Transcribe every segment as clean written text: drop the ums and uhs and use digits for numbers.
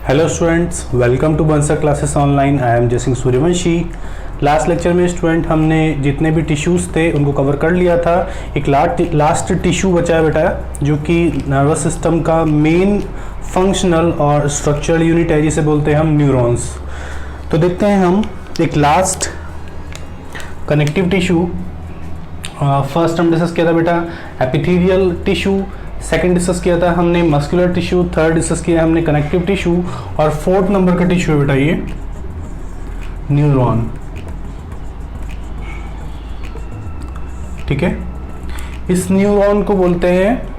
Hello students, welcome to Bansal classes online. I am Jaisingh Suryavanshi. Last lecture में student हमने जितने भी टिश्यूज़ थे उनको कवर कर लिया था। एक लास्ट टिश्यू बचा है बेटा, जो कि नर्वस सिस्टम का मेन फंक्शनल और स्ट्रक्चरल यूनिट है, जिसे बोलते हैं हम न्यूरॉन्स। तो देखते हैं हम एक लास्ट कनेक्टिव टिश्यू। फर्स्ट हम डिस्कस किया था बेटा एपिथेलियल टिश्यू, सेकंड डिस्कस किया था हमने मस्कुलर टिश्यू, थर्ड डिस्कस किया हमने कनेक्टिव टिश्यू, और फोर्थ नंबर का टिश्यू है बेटा ये न्यूरॉन। ठीक है, इस न्यूरॉन को बोलते हैं,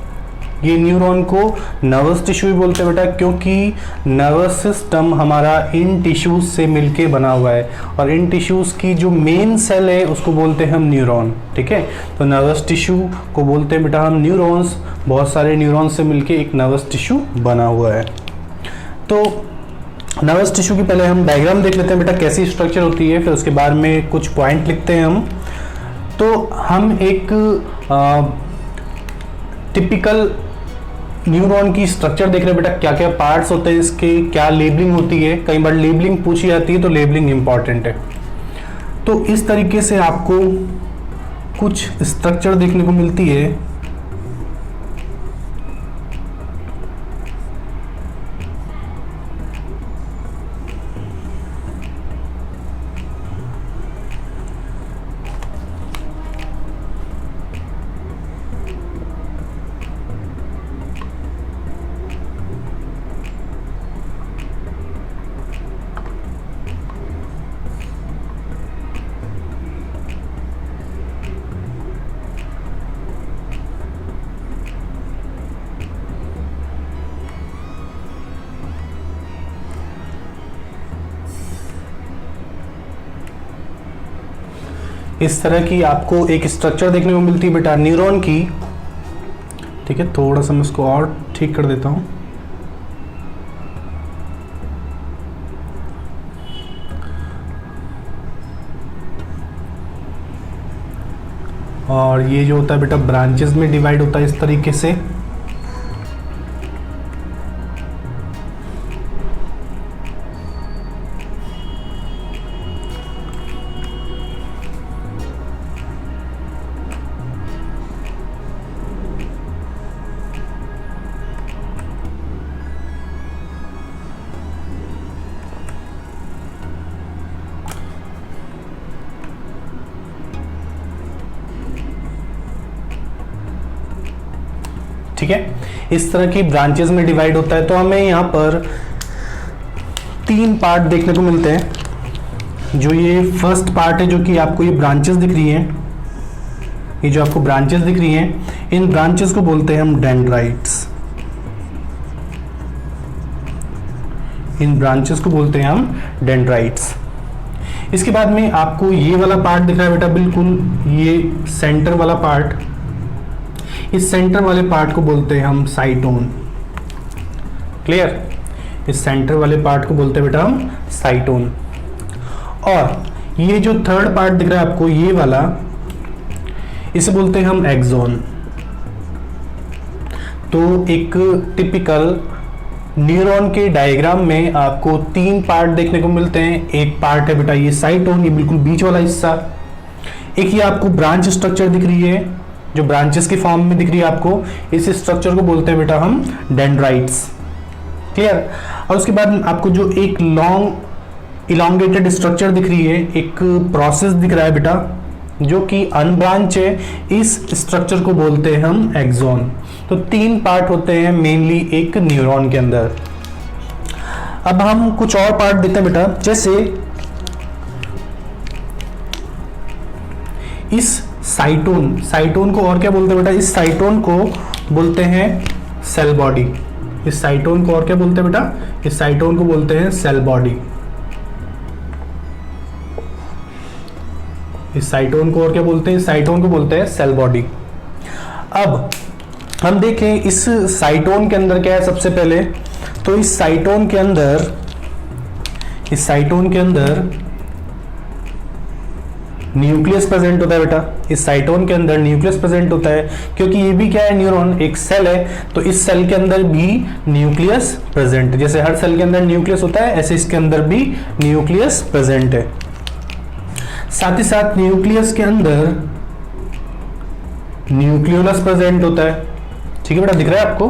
ये न्यूरॉन को नर्वस टिश्यू भी बोलते हैं बेटा, क्योंकि नर्वस सिस्टम हमारा इन टिश्यूज से मिलके बना हुआ है, और इन टिश्यूज की जो मेन सेल है उसको बोलते हैं हम न्यूरॉन। ठीक है, तो नर्वस टिश्यू को बोलते हैं बेटा हम न्यूरॉन्स। बहुत सारे न्यूरॉन्स से मिलके एक नर्वस टिश्यू बना हुआ है। तो नर्वस टिश्यू की पहले हम डायग्राम देख लेते हैं बेटा, कैसी स्ट्रक्चर होती है, फिर उसके बाद में कुछ पॉइंट लिखते हैं हम। तो हम एक टिपिकल न्यूरॉन की स्ट्रक्चर देख रहे हैं बेटा, क्या क्या पार्ट्स होते हैं इसके, क्या लेबलिंग होती है। कई बार लेबलिंग पूछी जाती है, तो लेबलिंग इंपॉर्टेंट है। तो इस तरीके से आपको कुछ स्ट्रक्चर देखने को मिलती है। इस तरह की आपको एक स्ट्रक्चर देखने को मिलती है बेटा न्यूरॉन की। ठीक है, थोड़ा सा मैं इसको और ठीक कर देता हूं। और ये जो होता है बेटा ब्रांचेस में डिवाइड होता है इस तरीके से। ठीक है, इस तरह की ब्रांचेस में डिवाइड होता है। तो हमें यहाँ पर 3 पार्ट देखने को मिलते हैं। जो ये फर्स्ट पार्ट है, जो कि आपको ये ब्रांचेस दिख रही हैं, ये जो आपको ब्रांचेस दिख रही हैं, इन ब्रांचेस को बोलते हैं हम डेंड्राइट्स। इन ब्रांचेस को बोलते हैं हम डेंड्राइट्स। इसके बाद में आपको ये वाला पार्ट दिख रहा है बेटा, बिल्कुल ये सेंटर वाला पार्ट, इस सेंटर वाले पार्ट को बोलते हैं हम साइटोन। क्लियर, इस सेंटर वाले पार्ट को बोलते हैं बेटा हम साइटोन। और ये जो थर्ड पार्ट दिख रहा है आपको, ये वाला, इसे बोलते हैं हम एक्सोन। तो एक टिपिकल न्यूरॉन के डायग्राम में आपको 3 पार्ट देखने को मिलते हैं। एक पार्ट है बेटा ये साइटोन, ये बिल्कुल बीच वाला हिस्सा। एक ये आपको ब्रांच स्ट्रक्चर दिख रही है, जो ब्रांचेस की फॉर्म में दिख रही है आपको, इस स्ट्रक्चर को बोलते हैं बेटा हम डेंड्राइट्स। क्लियर, और उसके बाद आपको जो एक लॉन्ग इलोंगेटेड स्ट्रक्चर दिख रही है, एक प्रोसेस दिख रहा है बेटा, जो कि अनब्रांच है, इस स्ट्रक्चर को बोलते हैं हम एक्सोन। तो 3 पार्ट होते हैं मेनली एक न्यूरॉन के अंदर। अब हम कुछ और पार्ट देखते हैं बेटा, जैसे इस साइटोन को और क्या बोलते हैं बेटा, इस साइटोन को बोलते हैं सेल बॉडी। इस साइटोन को और क्या बोलते हैं बेटा, इस साइटोन को बोलते हैं सेल बॉडी। इस साइटोन को और क्या बोलते हैं, इस साइटोन को बोलते हैं सेल बॉडी। अब हम देखें इस साइटोन के अंदर क्या है। सबसे पहले तो इस साइटोन के अंदर न्यूक्लियस प्रेजेंट होता है बेटा, इस साइटोन के अंदर न्यूक्लियस प्रेजेंट होता है, क्योंकि ये भी क्या है, न्यूरॉन एक सेल है, तो इस सेल के अंदर भी न्यूक्लियस प्रेजेंट है। जैसे हर सेल के अंदर न्यूक्लियस होता है, ऐसे इसके अंदर भी न्यूक्लियस प्रेजेंट है। साथ ही साथ न्यूक्लियस के अंदर न्यूक्लियोलस प्रेजेंट होता है। ठीक है बेटा, दिख रहा है आपको?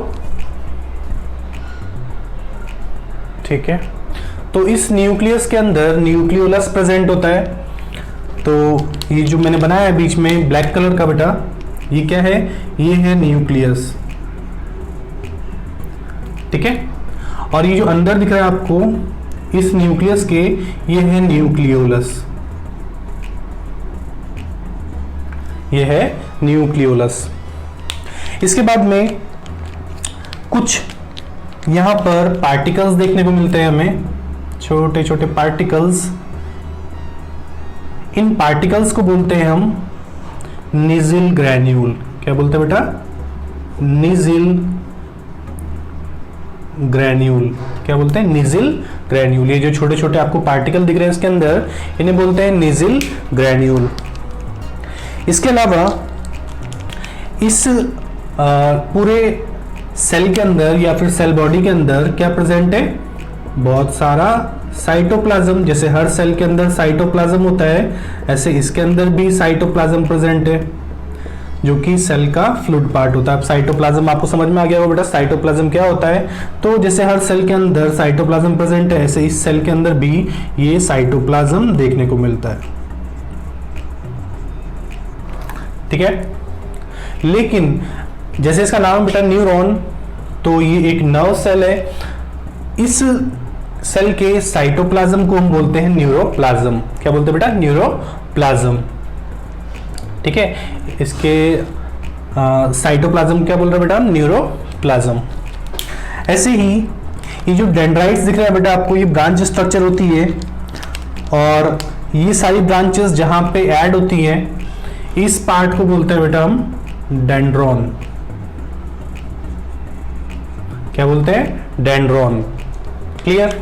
ठीक है, तो इस न्यूक्लियस के अंदर न्यूक्लियोलस प्रेजेंट होता है। तो ये जो मैंने बनाया है बीच में ब्लैक कलर का बेटा, ये क्या है, ये है न्यूक्लियस। ठीक है, और ये जो अंदर दिख रहा है आपको इस न्यूक्लियस के, ये है न्यूक्लियोलस, ये है न्यूक्लियोलस। इसके बाद में कुछ यहां पर पार्टिकल्स देखने को मिलते हैं हमें, छोटे छोटे पार्टिकल्स। इन पार्टिकल्स को बोलते हैं हम निजिल ग्रैन्यूल। क्या बोलते हैं बेटा? निजिल ग्रैन्यूल। क्या बोलते हैं? निजिल ग्रैन्यूल। ये जो छोटे छोटे आपको पार्टिकल दिख रहे हैं इसके अंदर, इन्हें बोलते हैं निजिल ग्रैन्यूल। इसके अलावा इस पूरे सेल के अंदर या फिर सेल बॉडी के अंदर क्या प्रेजेंट है? बहुत सारा साइटोप्लाज्म। जैसे हर सेल के अंदर साइटोप्लाज्म होता है, ऐसे इसके अंदर भी साइटोप्लाज्म प्रेजेंट है, जो कि सेल का फ्लूइड पार्ट होता है। अब साइटोप्लाज्म आपको समझ में आ गया होगा बेटा, साइटोप्लाज्म क्या होता है। तो जैसे हर सेल के अंदर साइटोप्लाज्म प्रेजेंट है, ऐसे इस सेल के अंदर भी ये साइटोप्लाज्म देखने को मिलता है। ठीक है, लेकिन जैसे इसका नाम बेटा न्यूरॉन, तो ये एक नर्व सेल है। इस सेल के साइटोप्लाज्म को हम बोलते हैं न्यूरोप्लाज्म। क्या बोलते हैं बेटा? न्यूरोप्लाज्म। ठीक है, इसके साइटोप्लाज्म क्या बोल रहे हैं बेटा? न्यूरोप्लाज्म। ऐसे ही ये जो डेंड्राइट्स दिख रहे हैं बेटा आपको, ये ब्रांच स्ट्रक्चर होती है, और ये सारी ब्रांचेस जहां पे ऐड होती है, इस पार्ट को बोलते हैं बेटा हम डेंड्रॉन। क्या बोलते हैं? डेंड्रॉन। क्लियर?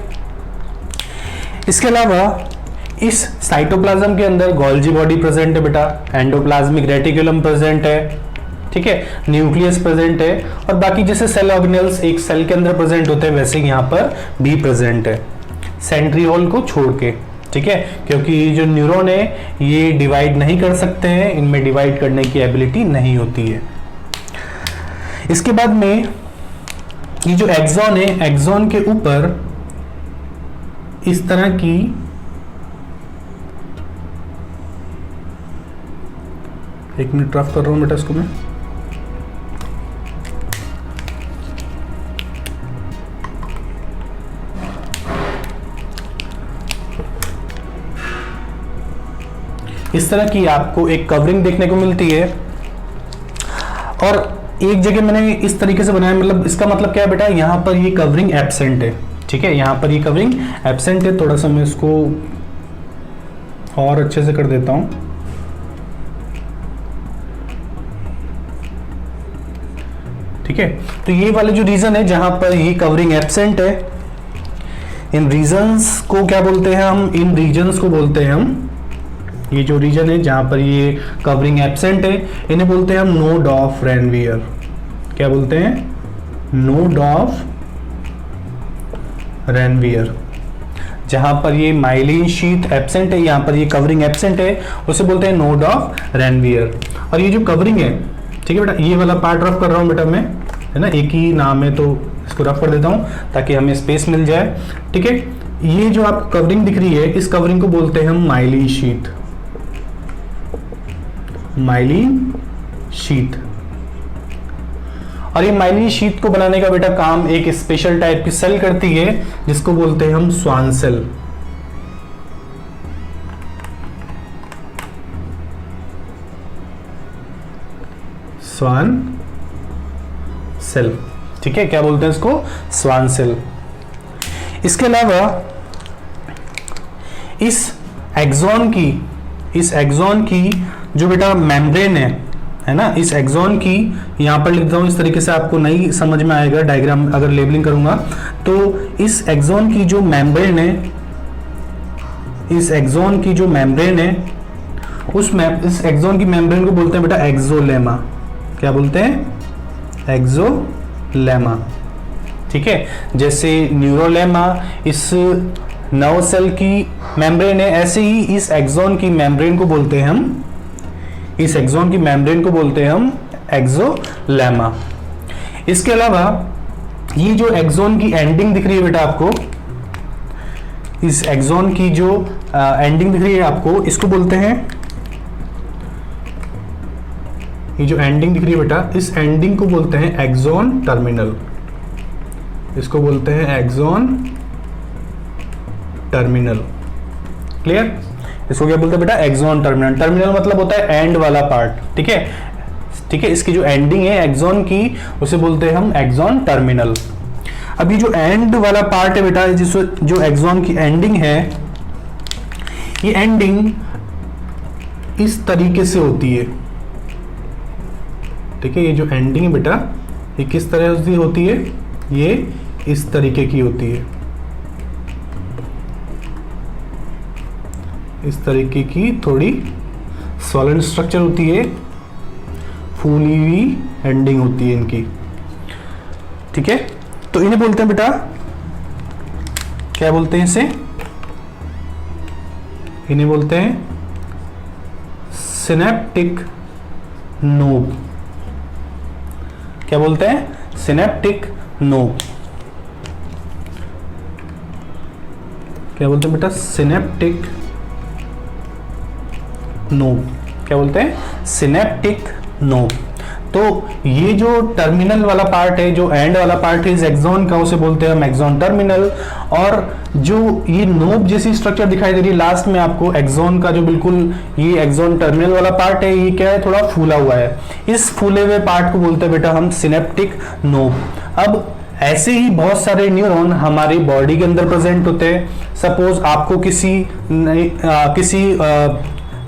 इसके अलावा इस साइटोप्लाज्म के अंदर गोल्जी बॉडी प्रेजेंट है बेटा, एंडोप्लाज्मिक रेटिकुलम प्रेजेंट है, ठीक है, न्यूक्लियस प्रेजेंट है, और बाकी जैसे सेल ऑर्गेनेल्स एक सेल के अंदर प्रेजेंट होते हैं, वैसे यहां पर भी प्रेजेंट है, सेंट्रियोल को छोड़ के। ठीक है, क्योंकि जो न्यूरॉन है ये डिवाइड नहीं कर सकते हैं, इनमें डिवाइड करने की एबिलिटी नहीं होती है। इसके बाद में ये जो एक्सॉन है, एक्सॉन के ऊपर इस तरह की एक मिनट रफ कर रहा हूं बेटा इसको मैं। इस तरह की आपको एक कवरिंग देखने को मिलती है, और एक जगह मैंने इस तरीके से बनाया, मतलब इसका मतलब क्या है बेटा, यहां पर ये कवरिंग एब्सेंट है। ठीक है, यहां पर ये कवरिंग एब्सेंट है। थोड़ा सा मैं इसको और अच्छे से कर देता हूं। ठीक है, तो ये वाले जो रीजन है जहां पर ये कवरिंग एब्सेंट है, इन रीजन्स को क्या बोलते हैं हम? इन रीजन्स को बोलते हैं हम, ये जो रीजन है जहां पर ये कवरिंग एब्सेंट है, इन्हें बोलते हैं हम नोड ऑफ रेनवियर। क्या बोलते हैं? Node of Ranvier. जहां पर ये माइलिन शीथ एब्सेंट है, यहां पर ये कवरिंग एब्सेंट है, उसे बोलते हैं नोड ऑफ रेनवियर। और ये जो कवरिंग है, ठीक है बेटा, ये वाला पार्ट रफ कर रहा हूं बेटा मैं, है ना, एक ही नाम है तो इसको रफ कर देता हूं ताकि हमें स्पेस मिल जाए। ठीक है, ये जो आपको कवरिंग दिख रही है, इस कवरिंग को बोलते हैं हम माइलिन शीथ। Myelin sheath. और ये माइलिन शीथ को बनाने का बेटा काम एक स्पेशल टाइप की सेल करती है, जिसको बोलते हैं हम स्वान सेल। Schwann cell. ठीक है, क्या बोलते हैं इसको? Schwann cell. इसके अलावा इस एक्सॉन की जो बेटा मेम्ब्रेन है ना, इस एक्सॉन की यहां पर लिखता हूं, इस तरीके से आपको नहीं समझ में आएगा डायग्राम अगर लेबलिंग करूंगा। तो इस एक्सॉन की जो मेम्ब्रेन है, इस एक्सॉन की जो मेम्ब्रेन है इस एक्सोन की मेम्ब्रेन को बोलते हैं बेटा एक्सोलेमा। क्या बोलते हैं? एक्सोलेमा। ठीक है, जैसे न्यूरोलेमा इस नर्व सेल की मेम्ब्रेन है, ऐसे ही इस एक्सोन की मेम्ब्रेन को बोलते हैं हम, इस एक्सोन की मेम्ब्रेन को बोलते हैं हम एक्सोलेमा। इसके अलावा ये जो एक्सोन की एंडिंग दिख रही है बेटा आपको, इस एक्सोन की जो एंडिंग दिख रही है आपको, इसको बोलते हैं, ये जो एंडिंग दिख रही है बेटा, इस एंडिंग को बोलते हैं एक्सोन टर्मिनल। इसको बोलते हैं एक्सोन टर्मिनल। क्लियर? इसको क्या बोलते हैं बेटा? Axon terminal. टर्मिनल मतलब होता है एंड वाला पार्ट। ठीक है, ठीक है, इसकी जो एंडिंग है एक्सोन की, उसे बोलते हैं हम एक्सोन टर्मिनल। अभी जो एंड वाला पार्ट है बेटा, जिसको जो एक्सोन की एंडिंग है, ये एंडिंग इस तरीके से होती है। ठीक है, ये जो एंडिंग है बेटा, ये किस तरह से होती है? ये इस तरीके की होती है, इस तरीके की थोड़ी सॉलिड स्ट्रक्चर होती है, फूली हुई एंडिंग होती है इनकी। ठीक है, तो इन्हें बोलते हैं बेटा, क्या बोलते हैं इसे? इन्हें बोलते हैं सिनेप्टिक नोब। क्या बोलते हैं? Synaptic knob. क्या बोलते हैं बेटा? Synaptic knob. क्या बोलते हैं? Synaptic knob. तो ये जो टर्मिनल वाला पार्ट है, जो एंड वाला पार्ट है इस एक्सोन का, उसे बोलते हैं हम एक्सोन टर्मिनल। और जो ये नोब जैसी स्ट्रक्चर दिखाई दे रही है लास्ट में आपको, एक्सोन का जो बिल्कुल ये एक्सोन टर्मिनल वाला पार्ट है, ये क्या है? थोड़ा फूला हुआ है। इस फूले हुए पार्ट को बोलते हैं बेटा हम सिनेप्टिक नोब। अब ऐसे ही बहुत सारे न्यूरॉन हमारी बॉडी के अंदर प्रेजेंट होते हैं। सपोज आपको किसी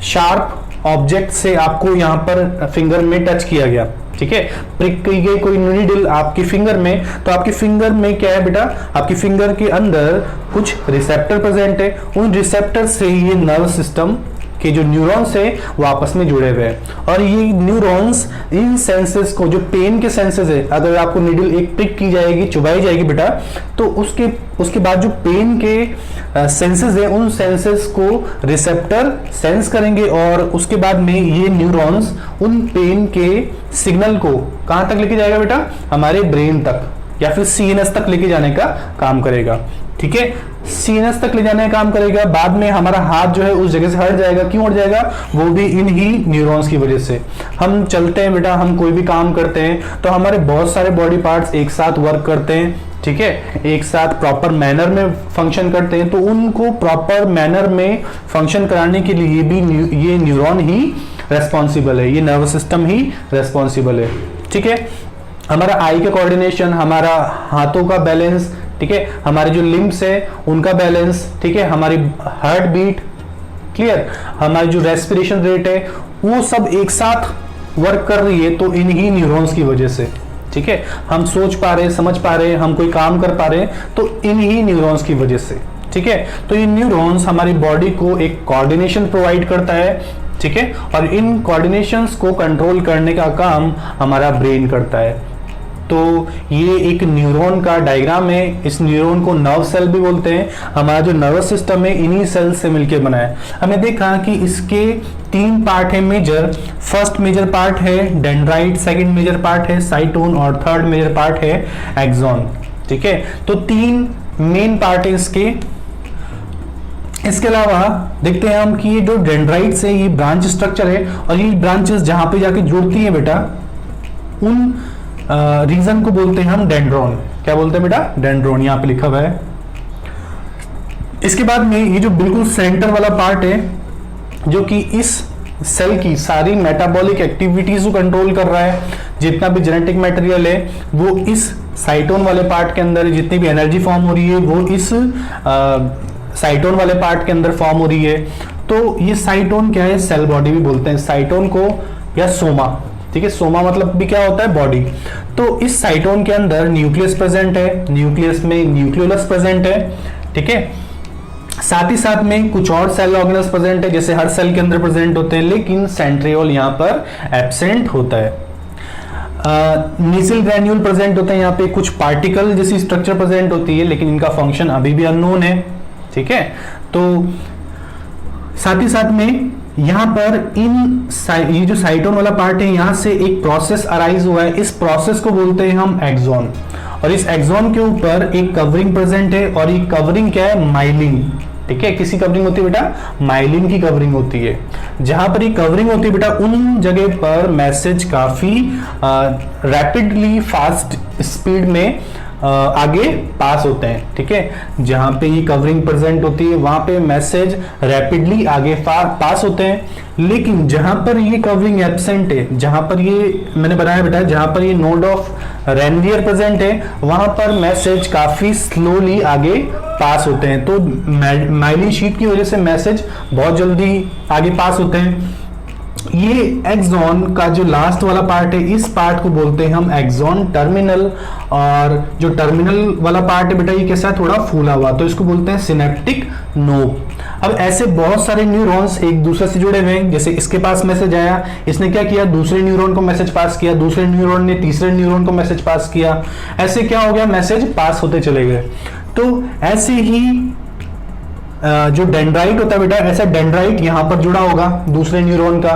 शार्प ऑब्जेक्ट से आपको यहाँ पर फिंगर में टच किया गया, ठीक है, प्रिक की गई कोई नीडल आपकी फिंगर में, तो आपकी फिंगर में क्या है बेटा? आपकी फिंगर के अंदर कुछ रिसेप्टर प्रेजेंट है। उन रिसेप्टर से ये नर्व सिस्टम के जो न्यूरॉन्स है वो आपस में जुड़े हुए हैं। और ये न्यूरॉन्स इन सेंसेस को, जो पेन के सेंसेस है, अगर आपको नीडल एक प्रिक की जाएगी, चुभाई जाएगी बेटा, तो उसके बाद जो पेन के सेंसेस है, उन सेंसेस को रिसेप्टर सेंस करेंगे और उसके बाद में ये न्यूरॉन्स उन पेन के सिग्नल को कहां तक लेके जाएगा बेटा? हमारे ब्रेन तक या फिर सीएनएस तक लेके जाने का काम करेगा। ठीक है, सीएनएस तक ले जाने का काम करेगा। बाद में हमारा हाथ जो है उस जगह से हट जाएगा। क्यों हट जाएगा? वो भी इन ही न्यूरॉन्स की वजह से। हम चलते हैं बेटा, हम कोई भी काम करते हैं तो हमारे बहुत सारे बॉडी पार्ट्स एक साथ वर्क करते हैं, ठीक है, एक साथ प्रॉपर मैनर में फंक्शन करते हैं। तो उनको प्रॉपर मैनर में फंक्शन कराने के लिए भी ये न्यूरॉन ही रेस्पॉन्सिबल है, ये नर्वस सिस्टम ही रेस्पॉन्सिबल है। ठीक है, हमारा आई का कोऑर्डिनेशन, हमारा हाथों का बैलेंस, ठीक है, हमारे जो लिम्ब्स है उनका बैलेंस, ठीक है, हमारी हार्ट बीट, क्लियर, हमारी जो रेस्पिरेशन रेट है, वो सब एक साथ वर्क कर रही है तो इन्हीं न्यूरॉन्स की वजह से। ठीक है, हम सोच पा रहे हैं, समझ पा रहे हैं, हम कोई काम कर पा रहे हैं तो इन्हीं न्यूरॉन्स की वजह से। ठीक है, तो ये न्यूरॉन्स हमारी बॉडी को एक कोऑर्डिनेशन प्रोवाइड करता है, ठीक है, और इन कोऑर्डिनेशंस को कंट्रोल करने का काम हमारा ब्रेन करता है। तो ये एक न्यूरॉन का डायग्राम है। इस न्यूरॉन को नर्व सेल भी बोलते हैं। हमारा जो नर्वस सिस्टम है इन्हीं सेल से मिलकर बना है। हमने देखा कि इसके 3 पार्ट है मेजर। फर्स्ट मेजर पार्ट है डेंड्राइट, सेकंड मेजर पार्ट है साइटोन और थर्ड मेजर पार्ट है एक्सॉन। ठीक है, तो 3 मेन पार्ट है इसके। इसके अलावा देखते हैं हम कि ये जो डेंड्राइट से ये ब्रांच स्ट्रक्चर है और ये ब्रांचेस जहां पे जाके जुड़ती हैं बेटा, उन रीजन को बोलते हैं हम डेंड्रॉन। क्या बोलते हैं बेटा? डेंड्रॉन, यहां पे लिखा हुआ है। इसके बाद में ये जो बिल्कुल सेंटर वाला पार्ट है, जो कि इस सेल की सारी मेटाबॉलिक एक्टिविटीज को कंट्रोल कर रहा है। जितना भी जेनेटिक मटेरियल है वो इस साइटोन वाले पार्ट के अंदर, जितनी भी एनर्जी फॉर्म हो रही है वो इस साइटोन वाले पार्ट के अंदर फॉर्म हो रही है। तो ये साइटोन क्या है? सेल बॉडी भी बोलते हैं साइटोन को, या सोमा। ठीक है, सोमा मतलब भी क्या होता है? बॉडी। तो इस साइटोन के अंदर न्यूक्लियस प्रेजेंट है, न्यूक्लियस में न्यूक्लियोलस प्रेजेंट है। ठीक है, साथ ही साथ में कुछ और सेल ऑर्गेनल्स प्रेजेंट है, जैसे हर सेल के अंदर प्रेजेंट होते हैं, लेकिन सेंट्रियोल यहाँ पर एब्सेंट होता है। नीसिल ग्रैन्यूल प्रेजेंट होते हैं, यहाँ पे कुछ पार्टिकल जैसी स्ट्रक्चर प्रेजेंट होती है, लेकिन इनका फंक्शन अभी भी अननोन है। ठीक है, तो साथ ही साथ में यहाँ पर ये जो साइटोन वाला पार्ट है, यहाँ से एक प्रोसेस अराइज हुआ है, इस प्रोसेस को बोलते हैं हम एक्सॉन, और इस एक्सॉन के ऊपर एक कवरिंग प्रेजेंट है, और ये कवरिंग क्या है, माइलिन। ठीक है, किसी कवरिंग होती है बेटा, माइलिन की कवरिंग होती है। जहां पर ये कवरिंग होती है बेटा, उन जगह पर मैसेज काफी रैपिडली फास्ट स्पीड में आगे पास होते हैं। ठीक है, जहां पे ये कवरिंग प्रेजेंट होती है वहां पे मैसेज रैपिडली आगे पास होते हैं, लेकिन जहां पर ये कवरिंग एब्सेंट है, जहां पर ये मैंने बनाया बेटा, जहां पर ये नोड ऑफ रेनवियर प्रेजेंट है, वहां पर मैसेज काफी स्लोली आगे पास होते हैं। तो माइलिन शीट की वजह से मैसेज बहुत जल्दी आगे पास होते हैं। ये एक्सॉन का जो लास्ट वाला पार्ट है, इस पार्ट को बोलते हैं हम एक्सॉन टर्मिनल, और जो टर्मिनल वाला पार्ट है बेटा, ये कैसा है, थोड़ा फूला हुआ, तो इसको बोलते हैं सिनेप्टिक नोब। अब ऐसे बहुत सारे न्यूरॉन्स एक दूसरे से जुड़े हुए हैं, जैसे इसके पास मैसेज आया, इसने क्या किया, दूसरे न्यूरॉन को मैसेज पास किया, दूसरे न्यूरॉन ने तीसरे न्यूरॉन को मैसेज पास किया, ऐसे क्या हो गया, मैसेज पास होते चले गए। तो ऐसे ही जो डेंड्राइट होता है बेटा, ऐसा डेंड्राइट यहां पर जुड़ा होगा दूसरे न्यूरॉन का,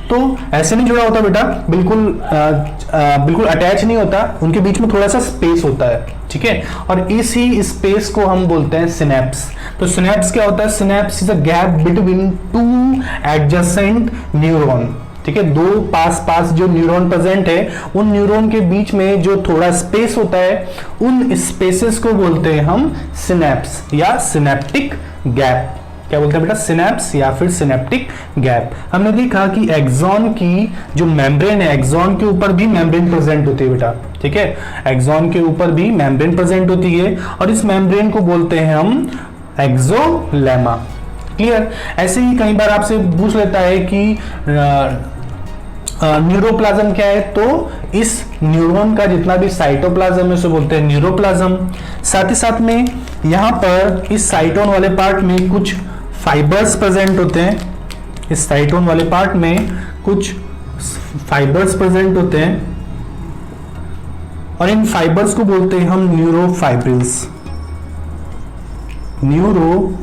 तो ऐसे नहीं जुड़ा होता बेटा, बिल्कुल अटैच नहीं होता, उनके बीच में थोड़ा सा स्पेस होता है। ठीक है, और इसी स्पेस को हम बोलते हैं सिनेप्स। तो सिनेप्स क्या होता है, synapse is a gap between two adjacent neuron. ठीक है, दो पास जो न्यूरॉन प्रेजेंट है, उन न्यूरॉन के बीच में जो थोड़ा स्पेस होता है, उन स्पेसेस को बोलते हैं हम सिनेप्स या सिनेप्टिक गैप। क्या बोलते हैं बेटा, सिनेप्स या फिर सिनेप्टिक गैप। हमने देखा कि एक्सॉन की जो मेम्ब्रेन है, एक्सॉन के ऊपर भी मेम्ब्रेन प्रेजेंट होती है बेटा। ठीक है, एक्सॉन के ऊपर भी मेम्ब्रेन प्रेजेंट होती है, और इस मेम्ब्रेन को बोलते हैं हम एक्सोलेमा। क्लियर। ऐसे ही कई बार आपसे पूछ लेता है कि न्यूरोप्लाज्म क्या है, तो इस न्यूरॉन का जितना भी साइटोप्लाज्म है उसे बोलते हैं न्यूरोप्लाज्म। साथ ही साथ में यहां पर इस साइटोन वाले पार्ट में कुछ फाइबर्स प्रेजेंट होते हैं, इस साइटोन वाले पार्ट में कुछ फाइबर्स प्रेजेंट होते हैं, और इन फाइबर्स को बोलते हैं हम न्यूरोफाइब्रिल्स। न्यूरोफाइब्रिल्स।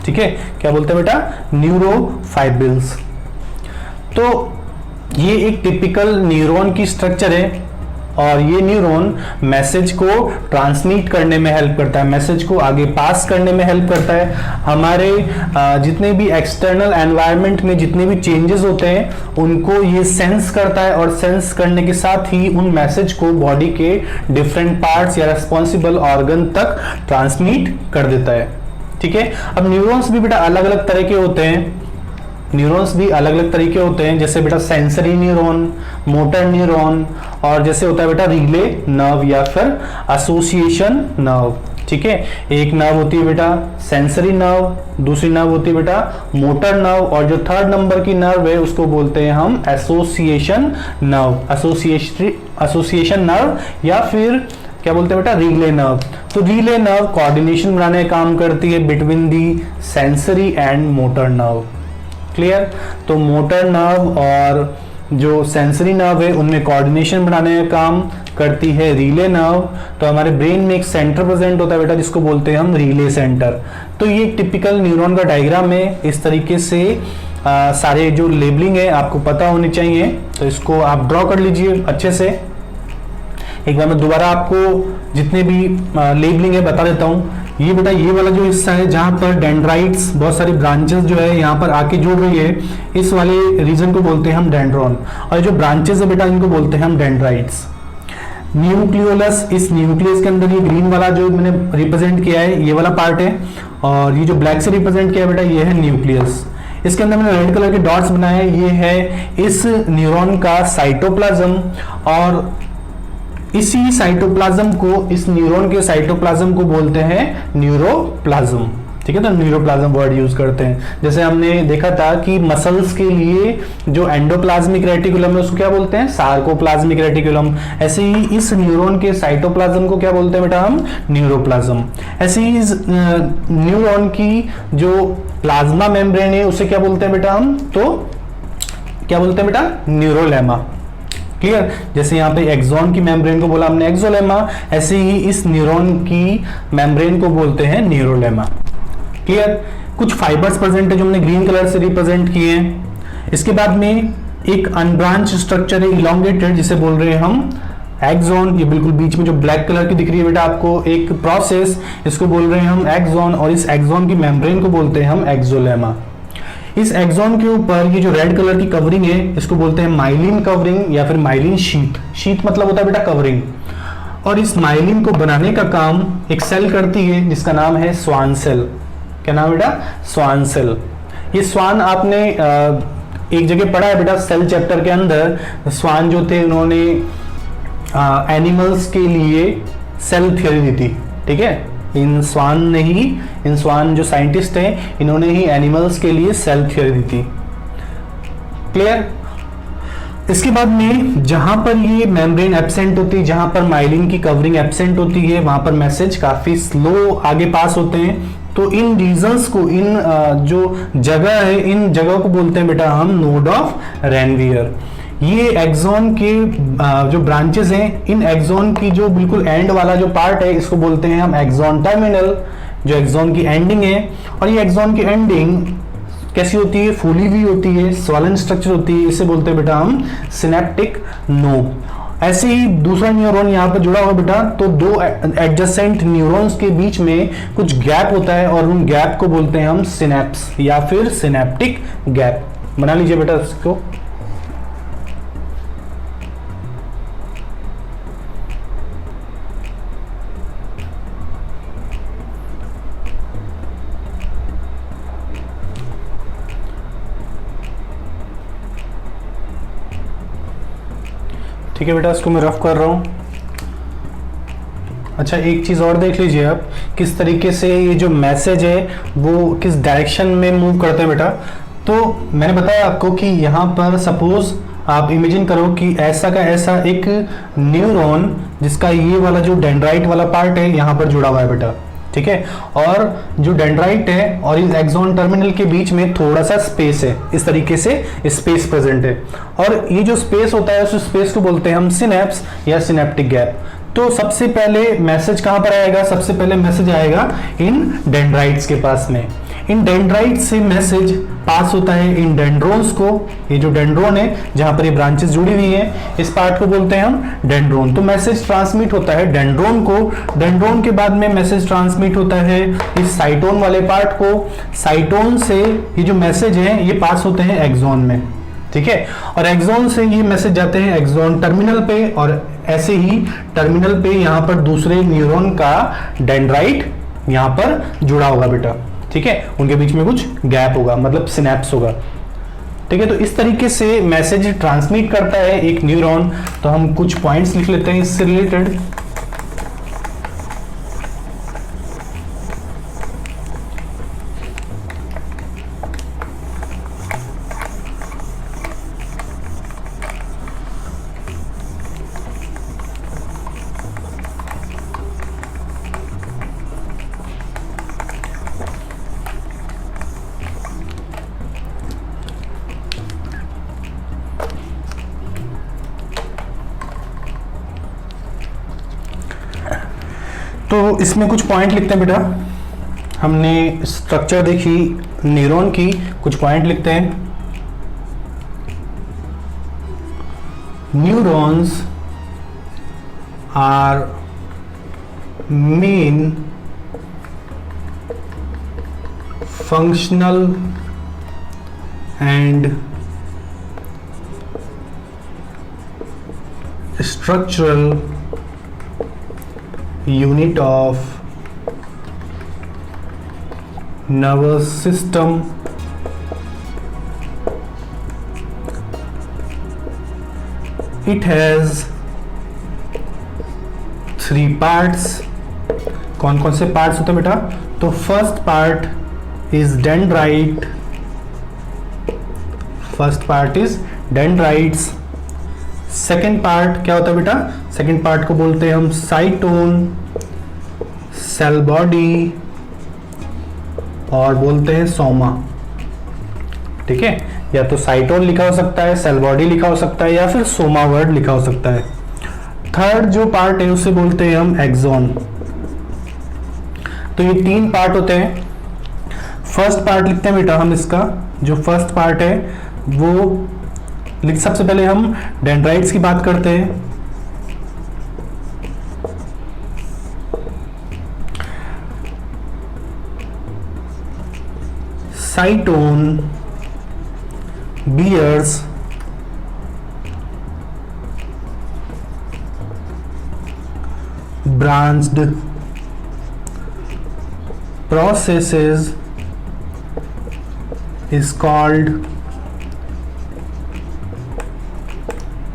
ठीक है, क्या बोलते हैं बेटा, न्यूरोफाइब्रिल्स। तो ये एक टिपिकल न्यूरॉन की स्ट्रक्चर है, और ये न्यूरॉन मैसेज को ट्रांसमिट करने में हेल्प करता है, मैसेज को आगे पास करने में हेल्प करता है। हमारे जितने भी एक्सटर्नल एनवायरनमेंट में जितने भी चेंजेस होते हैं, उनको ये सेंस करता है, और सेंस करने के साथ ही उन मैसेज को बॉडी के डिफरेंट पार्ट्स या रेस्पॉन्सिबल ऑर्गन तक ट्रांसमिट कर देता है। ठीक है, अब न्यूरॉन्स भी बेटा अलग अलग तरह के होते हैं, न्यूरॉन्स भी अलग अलग तरीके होते हैं, जैसे बेटा सेंसरी न्यूरॉन, मोटर न्यूरॉन, और जैसे होता है बेटा रिले नर्व या फिर एसोसिएशन नर्व। ठीक है, एक नर्व होती है बेटा सेंसरी नर्व, दूसरी नर्व होती है बेटा मोटर नर्व, और जो थर्ड नंबर की नर्व है उसको बोलते हैं हम एसोसिएशन नर्व, एसोसिएशन नर्व, या फिर क्या बोलते हैं बेटा, रिले नर्व। तो रिले नर्व कोऑर्डिनेशन बनाने का काम करती है between the sensory and motor nerve. Clear. तो मोटर नर्व और जो सेंसरी नर्व है उनमें कोऑर्डिनेशन बनाने का काम करती है रिले नर्व। तो हमारे ब्रेन में एक सेंटर प्रेजेंट होता है बेटा, जिसको बोलते हैं हम रिले सेंटर। तो ये एक टिपिकल न्यूरॉन का डायग्राम है। इस तरीके से सारे जो लेबलिंग है आपको पता होनी चाहिए, तो इसको आप ड्रॉ कर लीजिए अच्छे से। एक बार मैं दोबारा आपको जितने भी लेबलिंग है बता देता हूँ। ये बेटा ये वाला जो हिस्सा है जहां पर डेंड्राइट्स बहुत सारी ब्रांचेस जो है यहाँ पर आके जुड़ रही है, इस वाले रीजन को बोलते हैं हम डेंड्रॉन, और जो ब्रांचेस है बेटा इनको बोलते हैं हम डेंड्राइट्स। न्यूक्लियोलस, इस न्यूक्लियस के अंदर ये ग्रीन वाला जो मैंने रिप्रेजेंट किया है ये वाला पार्ट है, और ये जो ब्लैक से रिप्रेजेंट किया है बेटा ये है न्यूक्लियस। इसके अंदर मैंने रेड कलर के डॉट्स बनाए हैं, ये है इस न्यूरॉन का साइटोप्लाज्म, और इसी साइटोप्लाज्म को, इस न्यूरॉन के साइटोप्लाज्म को बोलते हैं न्यूरोप्लाज्म। ठीक है, तो न्यूरोप्लाज्म वर्ड यूज करते हैं। जैसे हमने देखा था कि मसल्स के लिए जो एंडोप्लाज्मिक रेटिकुलम है उसको क्या बोलते हैं, सार्कोप्लाज्मिक रेटिकुलम। ऐसे ही इस न्यूरॉन के साइटोप्लाज्म को क्या बोलते हैं बेटा हम, न्यूरोप्लाज्म। ऐसे ही इस न्यूरॉन की जो प्लाज्मा मेम्ब्रेन है उसे क्या बोलते हैं बेटा हम, तो क्या बोलते हैं बेटा, न्यूरोलेमा। क्लियर। जैसे यहाँ पे एक्सॉन की मेम्ब्रेन को बोला हमने एक्सोलेमा, ऐसे ही इस न्यूरॉन की मेम्ब्रेन को बोलते हैं न्यूरोलेमा। क्लियर। कुछ फाइबर्स प्रेजेंट है जो हमने ग्रीन कलर से रिप्रेजेंट किए हैं। इसके बाद में एक अनब्रांच स्ट्रक्चर है इलोंगेटेड, जिसे बोल रहे हैं हम एक्सॉन। ये बिल्कुल बीच में जो ब्लैक कलर की दिख रही है बेटा आपको एक प्रोसेस, इसको बोल रहे हैं हम एक्सॉन, और इस एक्सॉन की मेम्ब्रेन को बोलते हैं हम एक्सोलेमा। इस एक्सॉन के ऊपर ये जो रेड कलर की कवरिंग है इसको बोलते हैं माइलिन कवरिंग या फिर माइलिन शीट। शीट मतलब होता है बेटा कवरिंग। और इस माइलिन को बनाने का काम एक सेल करती है जिसका नाम है स्वान सेल। क्या नाम है बेटा, स्वान सेल। ये स्वान आपने एक जगह पढ़ा है बेटा सेल चैप्टर के अंदर। स्वान जो थे उन्होंने एनिमल्स के लिए सेल थ्योरी दी थी। ठीक है, इन स्वान जो साइंटिस्ट हैं इन्होंने ही एनिमल्स के लिए सेल थ्योरी दी थी। क्लियर। इसके बाद में जहां पर ये मेम्ब्रेन एब्सेंट होती है, जहां पर माइलिन की कवरिंग एब्सेंट होती है, वहां पर मैसेज काफी स्लो आगे पास होते हैं। तो इन रीजन्स को, इन जो जगह है, इन जगह को बोलते हैं बेटा हम नोड ऑफ रेनवियर। ये एक्सॉन के जो ब्रांचेस हैं, इन एक्सॉन की जो बिल्कुल एंड वाला जो पार्ट है इसको बोलते हैं हम एक्सॉन टर्मिनल, जो एक्सॉन की एंडिंग है। और ये एक्सॉन की एंडिंग कैसी होती है, फूली हुई होती है, स्वॉलन स्ट्रक्चर होती है, इसे बोलते हैं बेटा हम सिनेप्टिक नोब। ऐसे ही दूसरा न्यूरॉन यहाँ पर जुड़ा हुआ बेटा, तो दो एडजेसेंट न्यूरॉन्स के बीच में कुछ गैप होता है और उन गैप को बोलते हैं हम सिनेप्स या फिर सिनेप्टिक गैप। बना लीजिए बेटा इसको। ठीक है बेटा, इसको मैं रफ कर रहा हूँ। अच्छा, एक चीज़ और देख लीजिए आप, किस तरीके से ये जो मैसेज है वो किस डायरेक्शन में मूव करते हैं बेटा। तो मैंने बताया आपको कि यहाँ पर सपोज आप इमेजिन करो कि ऐसा का ऐसा एक न्यूरॉन जिसका ये वाला जो डेंड्राइट वाला पार्ट है यहाँ पर जुड़ा हुआ है बेटा। ठीक है, और जो डेंड्राइट है और इस एक्सॉन टर्मिनल के बीच में थोड़ा सा स्पेस है, इस तरीके से स्पेस प्रेजेंट है। और ये जो स्पेस होता है उस स्पेस को बोलते हैं हम सिनेप्स या सिनेप्टिक गैप। तो सबसे पहले मैसेज कहां पर आएगा, सबसे पहले मैसेज आएगा इन डेंड्राइट्स के पास में। इन डेंड्राइट से मैसेज पास होता है इन डेंड्रोन्स को। ये जो डेंड्रोन है जहां पर ये ब्रांचेस जुड़ी हुई हैं, इस पार्ट को बोलते हैं हम डेंड्रोन। तो मैसेज ट्रांसमिट होता है डेंड्रोन को। डेंड्रोन के बाद में मैसेज ट्रांसमिट होता है इस साइटोन वाले पार्ट को। साइटोन से ये जो मैसेज है ये पास होते हैं एक्सॉन में। ठीक है, और एक्सॉन से ये मैसेज जाते हैं एक्सॉन टर्मिनल पे, और ऐसे ही टर्मिनल पे यहाँ पर दूसरे न्यूरॉन का डेंड्राइट यहाँ पर जुड़ा होगा बेटा। ठीक है, उनके बीच में कुछ गैप होगा, मतलब सिनेप्स होगा। ठीक है, तो इस तरीके से मैसेज ट्रांसमिट करता है एक न्यूरॉन। तो हम कुछ पॉइंट्स लिख लेते हैं इससे रिलेटेड। तो इसमें कुछ पॉइंट लिखते हैं बेटा। हमने स्ट्रक्चर देखी न्यूरॉन की, कुछ पॉइंट लिखते हैं। Neurons are main functional and structural unit of nervous system. It has three parts: कौन कौन से पार्ट्स होते हैं बेटा? तो first part is dendrite, first part is dendrites. Second part क्या होता है बेटा? सेकेंड पार्ट को बोलते हैं हम साइटोन, सेल बॉडी, और बोलते हैं सोमा। ठीक है, या तो साइटोन लिखा हो सकता है, सेल बॉडी लिखा हो सकता है, या फिर सोमा वर्ड लिखा हो सकता है। थर्ड जो पार्ट है उसे बोलते हैं हम एक्सॉन। तो ये 3 पार्ट होते हैं। फर्स्ट पार्ट लिखते हैं बेटा हम इसका, जो फर्स्ट पार्ट है वो सबसे पहले हम डेंड्राइट्स की बात करते हैं। साइटोन bears branched processes is called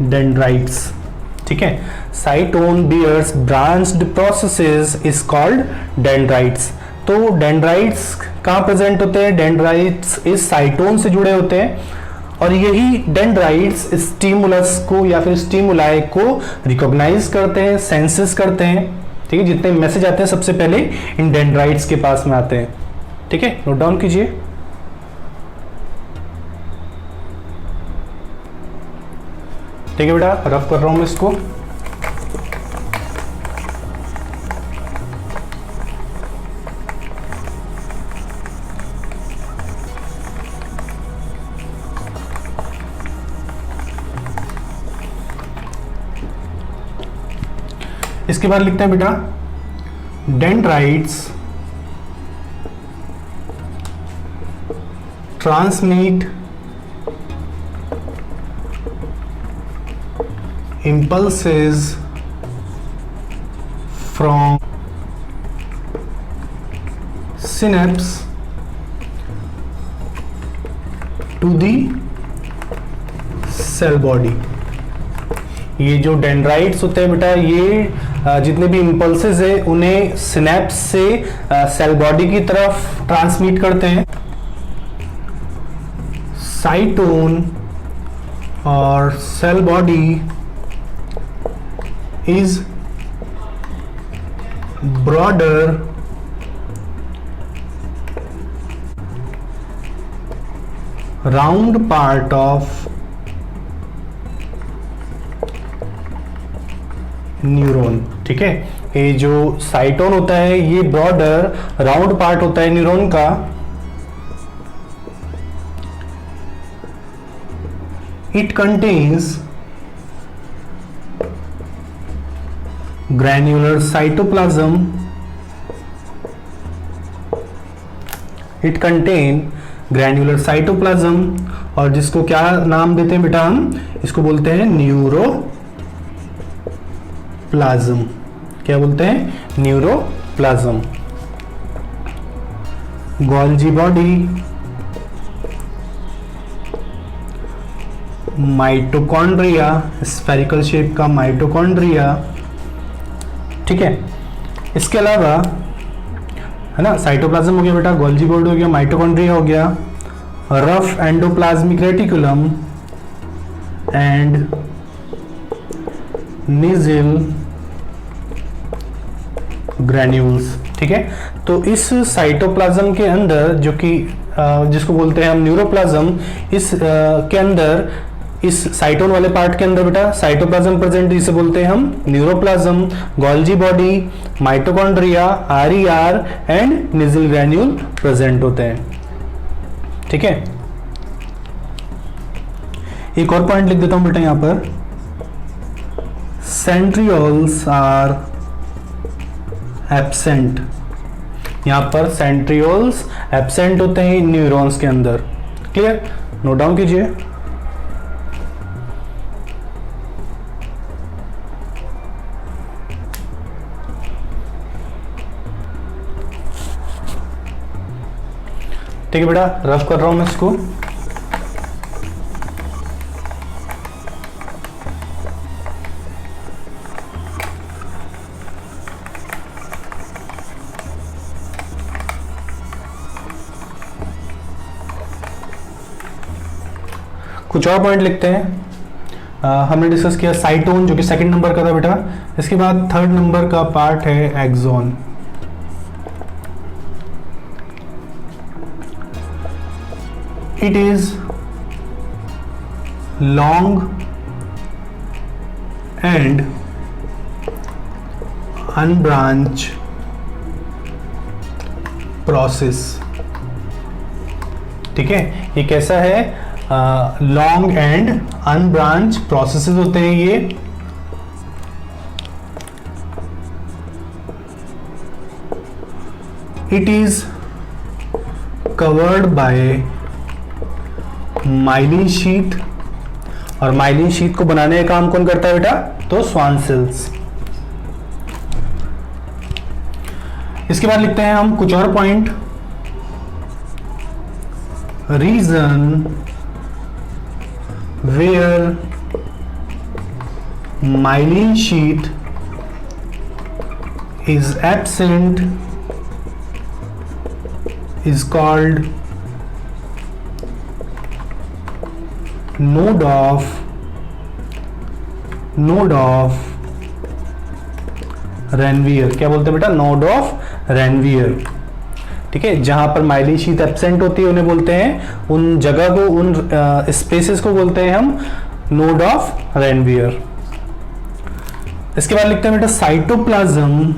dendrites। ठीक है, साइटोन bears branched processes is called dendrites। तो डेंड्राइट्स कहाँ प्रेजेंट होते हैं? डेंड्राइट्स इस साइटोन से जुड़े होते हैं, और यही डेंड्राइट्स स्टिमुलस को या फिर स्टिमुलाई को रिकॉग्नाइज करते हैं, सेंसेस करते हैं। ठीक है, जितने मैसेज आते हैं सबसे पहले इन डेंड्राइट्स के पास में आते हैं। ठीक है, नोट डाउन कीजिए। ठीक है बेटा, रफ कर रहा हूं मैं इसको। इसके बाद लिखते हैं बेटा dendrites transmit impulses from synapse to the cell body। ये जो डेंड्राइट्स होते हैं बेटा, ये जितने भी इम्पल्सेस है उन्हें सिनेप्स से सेल बॉडी की तरफ ट्रांसमिट करते हैं। साइटोन और cell body is broader round part of neuron. ठीक है, ये जो साइटोन होता है ये ब्रॉडर राउंड पार्ट होता है न्यूरॉन का। It contains granular cytoplasm, it contain granular cytoplasm, और जिसको क्या नाम देते हैं बेटा? हम इसको बोलते हैं न्यूरोप्लाज्म। क्या बोलते हैं? Neuroplasm. Golgi body, mitochondria, spherical shape का माइटोकॉन्ड्रिया। ठीक है, इसके अलावा है ना, साइटोप्लाज्म हो गया बेटा, गोल्जी बॉडी हो गया, माइटोकॉन्ड्रिया हो गया, rough endoplasmic reticulum and Nissl granules. ठीक है, तो इस साइटोप्लाज्म के अंदर जो कि जिसको बोलते हैं हम न्यूरोप्लाज्म, इस के अंदर इस साइटोन वाले पार्ट के अंदर बेटा साइटोप्लाज्म प्रेजेंट, जिसे बोलते हैं हम neuroplasm, Golgi body, mitochondria, RER and Nissl granule present होते हैं। ठीक है, एक और पॉइंट लिख देता हूं बेटा यहां पर, सेंट्रियोल्स आर एब्सेंट। यहां पर सेंट्रियोल्स एब्सेंट होते हैं न्यूरॉन्स के अंदर। क्लियर, नोट डाउन कीजिए। ठीक है बेटा, रफ कर रहा हूं मैं इसको। कुछ और पॉइंट लिखते हैं। हमने डिस्कस किया साइटोन जो कि सेकंड नंबर का था बेटा। इसके बाद थर्ड नंबर का पार्ट है axon. It is long and unbranched process. ठीक है, ये कैसा है? लॉन्ग एंड अनब्रांच प्रोसेसेस होते हैं ये। It is covered by myelin sheath, और माइलिन शीथ को बनाने का काम कौन करता है बेटा? तो स्वान सेल्स। इसके बाद लिखते हैं हम कुछ और point. Region where myelin sheath is absent is called node of Ranvier। क्या बोलते हैं बेटा? Node of Ranvier. ठीक है, जहां पर माइलिन शीथ एब्सेंट होती है उन्हें बोलते हैं, उन जगह को, उन स्पेसेस को बोलते हैं हम नोड ऑफ रैनवियर। इसके बाद लिखते हैं बेटा cytoplasm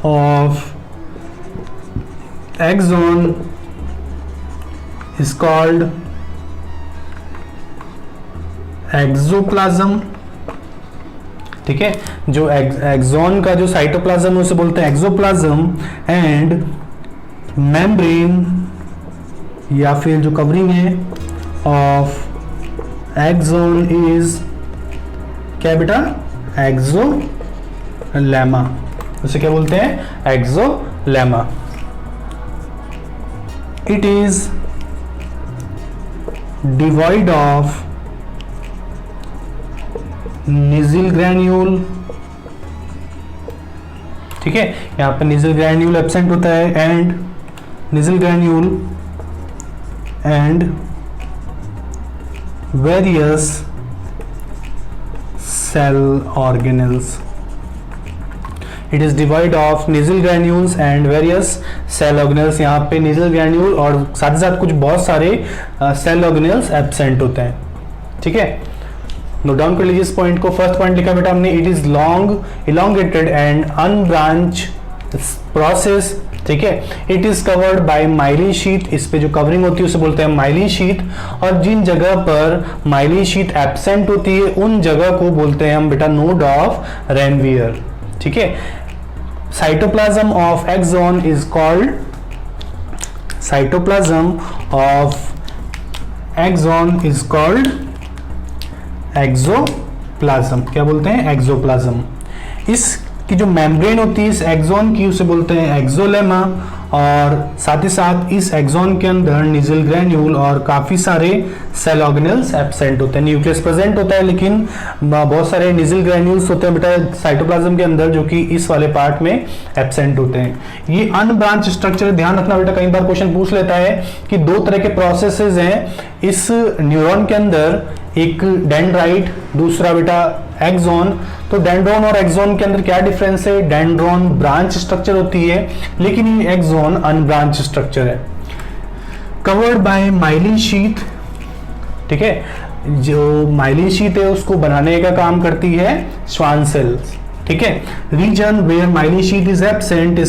of axon is called axoplasm. ठीक है, जो एक्सॉन का जो साइटोप्लाज्म है उसे बोलते हैं एक्सोप्लाज्म, एंड मेम्ब्रेन या फिर जो कवरिंग है ऑफ एक्सॉन इज क्या बेटा? एक्सोलेमा। उसे क्या बोलते हैं? Axolemma. It is divide of Nissl granule. ठीक है, यहां पे निजिल ग्रैन्यूल एब्सेंट होता है, and Nissl granule and various cell organelles. It is divide of Nissl granules and various cell organelles. यहाँ पे निजिल ग्रैन्यूल और साथ ही साथ कुछ बहुत सारे सेल ऑर्गेनेल्स एब्सेंट होते हैं। ठीक है, नोट डाउन कर लीजिए इस पॉइंट को। फर्स्ट पॉइंट लिखा बेटा हमने, it is long elongated and unbranched process. ठीक है, it is covered by myelin sheath. इस पे जो कवरिंग होती है उसे बोलते हैं माइलिन शीथ, और जिन जगह पर माइलिन शीथ एब्सेंट होती है उन जगह को बोलते हैं हम बेटा नोड ऑफ रैनवियर। ठीक है, cytoplasm of axon is called axoplasm. क्या बोलते हैं? एक्सोप्लाज्म। इसकी जो मेम्ब्रेन होती है इस एक्सॉन की उसे बोलते हैं एक्सोलेमा, और साथ ही साथ इस एक्सॉन के अंदर निजिल ग्रैन्यूल और काफी सारे सेल ऑर्गेनेल्स एब्सेंट होते हैं। न्यूक्लियस प्रेजेंट होता है लेकिन बहुत सारे निजिल ग्रैन्यूल्स होते हैं बेटा साइटोप्लाज्म के अंदर, जो कि इस वाले पार्ट में एब्सेंट होते हैं। ये अनब्रांच स्ट्रक्चर, ध्यान रखना बेटा, कई बार क्वेश्चन पूछ लेता है कि दो तरह के प्रोसेसेस हैं इस न्यूरॉन के अंदर, एक डेंड्राइट, दूसरा बेटा एक्सॉन। तो डेंड्रॉन और एक्सॉन के अंदर क्या डिफरेंस है? डेंड्रॉन ब्रांच स्ट्रक्चर होती है लेकिन ये एक्सॉन अनब्रांच स्ट्रक्चर है। Covered by myelin sheath. ठीक है, जो माइलिन शीथ है उसको बनाने का काम करती है स्वान सेल्स। ठीक है, region where myelin sheath is absent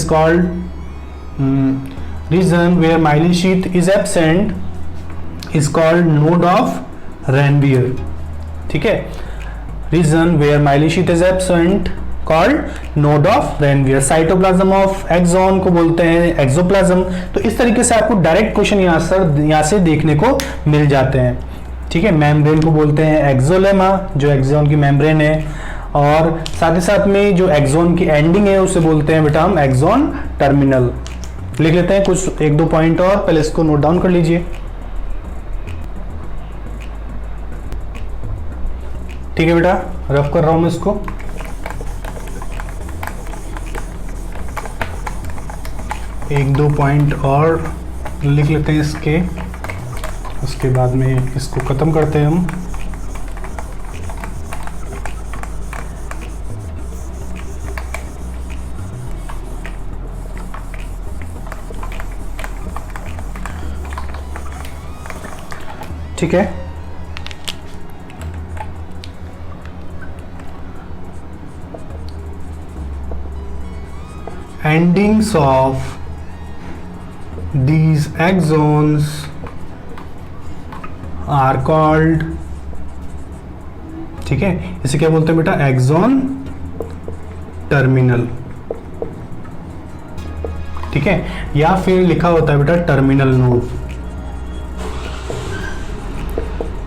is called node of Ranvier. ठीक है, region where myelin sheath is absent called node of Ranvier. Cytoplasm of axon को बोलते हैं एक्सोप्लाज्म। तो इस तरीके से आपको डायरेक्ट क्वेश्चन यहाँ से देखने को मिल जाते हैं। ठीक है, मेम्ब्रेन को बोलते हैं एक्सोलेमा, जो एक्सॉन की मेम्ब्रेन है, और साथ ही साथ में जो एक्सॉन की एंडिंग है उसे बोलते हैं बेटा हम एक्सॉन टर्मिनल। लिख लेते हैं कुछ एक दो पॉइंट और, पहले इसको नोट डाउन कर लीजिए। ठीक है बेटा, रफ कर रहा हूं मैं इसको। एक दो पॉइंट और लिख लेते हैं इसके। उसके बाद में इसको ख़त्म करते हैं हम। ठीक है, endings of these axons are called, ठीक है, इसे क्या बोलते हैं बेटा, एक्सॉन टर्मिनल। ठीक है, या फिर लिखा होता है बेटा टर्मिनल नोड।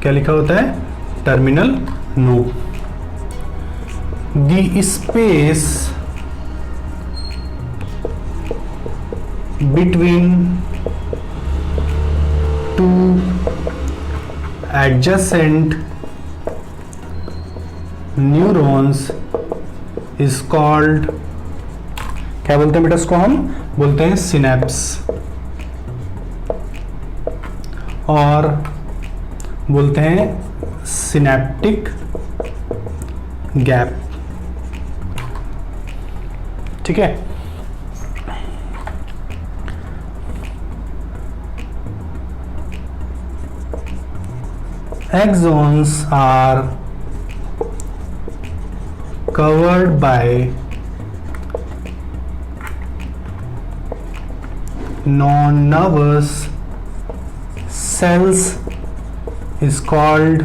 क्या लिखा होता है, terminal node. The space between two adjacent neurons is called, क्या बोलते हैं बेटा इसको, हम बोलते हैं सिनेप्स, और बोलते हैं सिनेप्टिक गैप। ठीक है, axons are covered by non-nervous cells is called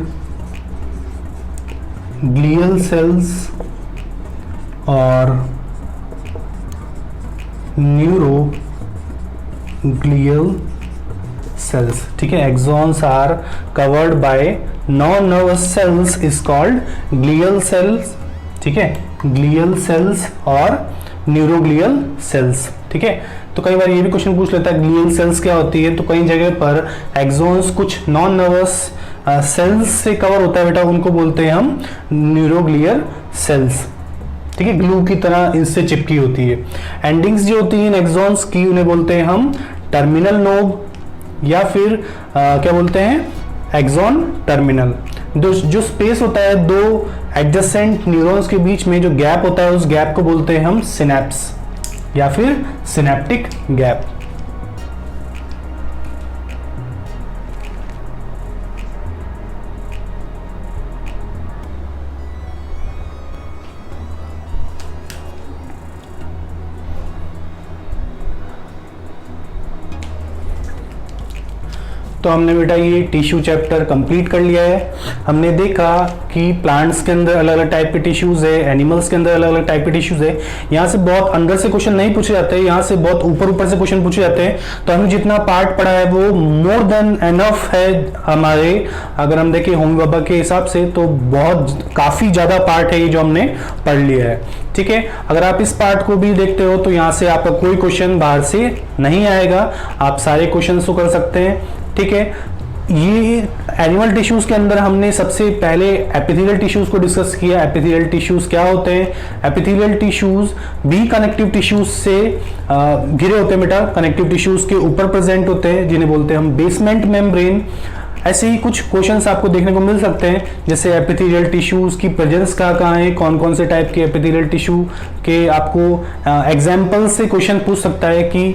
glial cells or neuroglial cells। ठीक है, axons are covered by non nervous cells is called glial cells. ठीक है, ग्लियल सेल्स और न्यूरोग्लियल सेल्स। ठीक है, तो कई बार ये भी क्वेश्चन पूछ लेता है ग्लियल सेल्स क्या होती है, तो कई जगह पर एक्सॉन्स कुछ नॉन नर्वस सेल्स से कवर होता है बेटा, उनको बोलते हैं हम न्यूरोग्लियल सेल्स। ठीक है, ग्लू की तरह इनसे चिपकी होती है। एंडिंग्स जो होती हैं एक्सॉन्स की, उन्हें बोलते हैं हम टर्मिनल नोब, या फिर क्या बोलते हैं, एक्सॉन टर्मिनल। जो स्पेस होता है दो एडजेसेंट न्यूरॉन्स के बीच में, जो गैप होता है, उस गैप को बोलते हैं हम सिनेप्स या फिर सिनेप्टिक गैप। तो हमने बेटा ये टिश्यू चैप्टर कंप्लीट कर लिया है। हमने देखा कि प्लांट्स के अंदर अलग अलग टाइप के टिश्यूज है, एनिमल्स के अंदर अलग अलग टाइप के टिश्यूज है। यहाँ से बहुत अंदर से क्वेश्चन नहीं पूछे जाते हैं, यहाँ से बहुत ऊपर ऊपर से क्वेश्चन पूछे जाते हैं। तो हमने जितना पार्ट पढ़ा है वो मोर देन एनफ है हमारे, अगर हम देखें होमी बाबा के हिसाब से तो बहुत काफी ज्यादा पार्ट है ये जो हमने पढ़ लिया है। ठीक है, अगर आप इस पार्ट को भी देखते हो तो यहाँ से आपका कोई क्वेश्चन बाहर से नहीं आएगा, आप सारे क्वेश्चन को कर सकते हैं। ठीक है, ये एनिमल टिश्यूज के अंदर हमने सबसे पहले एपिथेलियल टिश्यूज को डिस्कस किया। एपिथेलियल टिश्यूज क्या होते हैं, एपिथेलियल टिश्यूज भी कनेक्टिव टिश्यूज से घिरे होते हैं बेटा, कनेक्टिव टिश्यूज के ऊपर प्रेजेंट होते हैं, जिन्हें बोलते हैं हम बेसमेंट मेम्ब्रेन। ऐसे ही कुछ क्वेश्चंस आपको देखने को मिल सकते हैं, जैसे एपिथेलियल टिश्यूज की प्रेजेंस कहाँ है, कौन कौन से टाइप के एपिथेलियल टिश्यू के आपको एग्जाम्पल से क्वेश्चन पूछ सकता है कि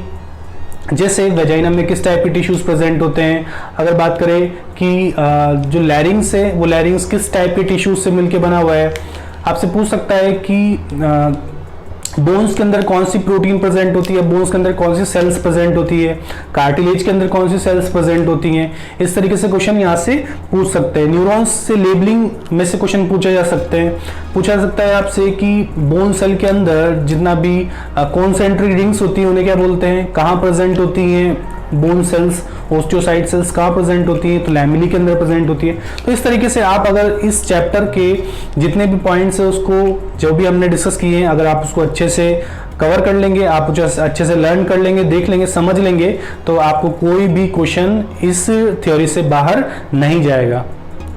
जैसे वेजाइना में किस टाइप के टिश्यूज प्रेजेंट होते हैं। अगर बात करें कि जो लैरिंग्स है वो लैरिंग्स किस टाइप के टिश्यूज से मिलके बना हुआ है। आपसे पूछ सकता है कि बोन्स के अंदर कौन सी प्रोटीन प्रेजेंट होती है, बोन्स के अंदर कौन सी सेल्स प्रेजेंट होती है, कार्टिलेज के अंदर कौन सी सेल्स प्रेजेंट होती हैं। इस तरीके से क्वेश्चन यहाँ से पूछ सकते हैं। न्यूरॉन्स से लेबलिंग में से क्वेश्चन पूछा जा सकते हैं। पूछा जा सकता है आपसे कि बोन सेल के अंदर जितना भी कॉन्सेंट्रिक रिंग्स होती हैं उन्हें क्या बोलते हैं, कहाँ प्रेजेंट होती हैं। बोन सेल्स, ओस्टियोसाइट सेल्स कहाँ प्रेजेंट होती है, तो लैमेली के अंदर प्रेजेंट होती है। तो इस तरीके से आप अगर इस चैप्टर के जितने भी पॉइंट्स है उसको, जो भी हमने डिस्कस किए हैं, अगर आप उसको अच्छे से कवर कर लेंगे, आप उसे अच्छे से लर्न कर लेंगे, देख लेंगे, समझ लेंगे, तो आपको कोई भी क्वेश्चन इस थ्योरी से बाहर नहीं जाएगा।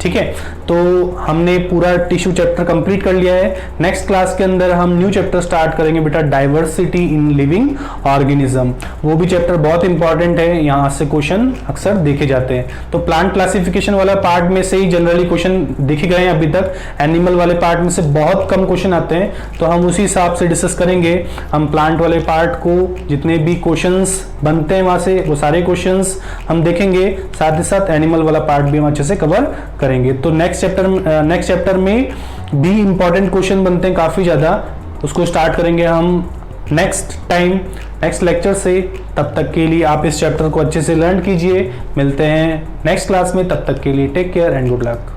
ठीक है, तो तो हमने पूरा टिश्यू चैप्टर कंप्लीट कर लिया है। नेक्स्ट क्लास के अंदर हम न्यू चैप्टर स्टार्ट करेंगे बेटा, डाइवर्सिटी इन लिविंग ऑर्गेनिज्म। वो भी चैप्टर बहुत इंपॉर्टेंट है, यहाँ से क्वेश्चन अक्सर देखे जाते हैं। तो प्लांट क्लासिफिकेशन वाला पार्ट में से ही जनरली क्वेश्चन देखे गए हैं अभी तक, एनिमल वाले पार्ट में से बहुत कम क्वेश्चन आते हैं, तो हम उसी हिसाब से डिस्कस करेंगे। हम प्लांट वाले पार्ट को जितने भी क्वेश्चंस बनते हैं वहां से वो सारे क्वेश्चंस हम देखेंगे, साथ ही साथ एनिमल वाला पार्ट भी हम अच्छे से कवर करेंगे। तो नेक्स्ट चैप्टर में भी इंपॉर्टेंट क्वेश्चन बनते हैं काफी ज्यादा, उसको स्टार्ट करेंगे हम नेक्स्ट लेक्चर से। तब तक के लिए आप इस चैप्टर को अच्छे से लर्न कीजिए। मिलते हैं नेक्स्ट क्लास में, तब तक के लिए take care and good luck.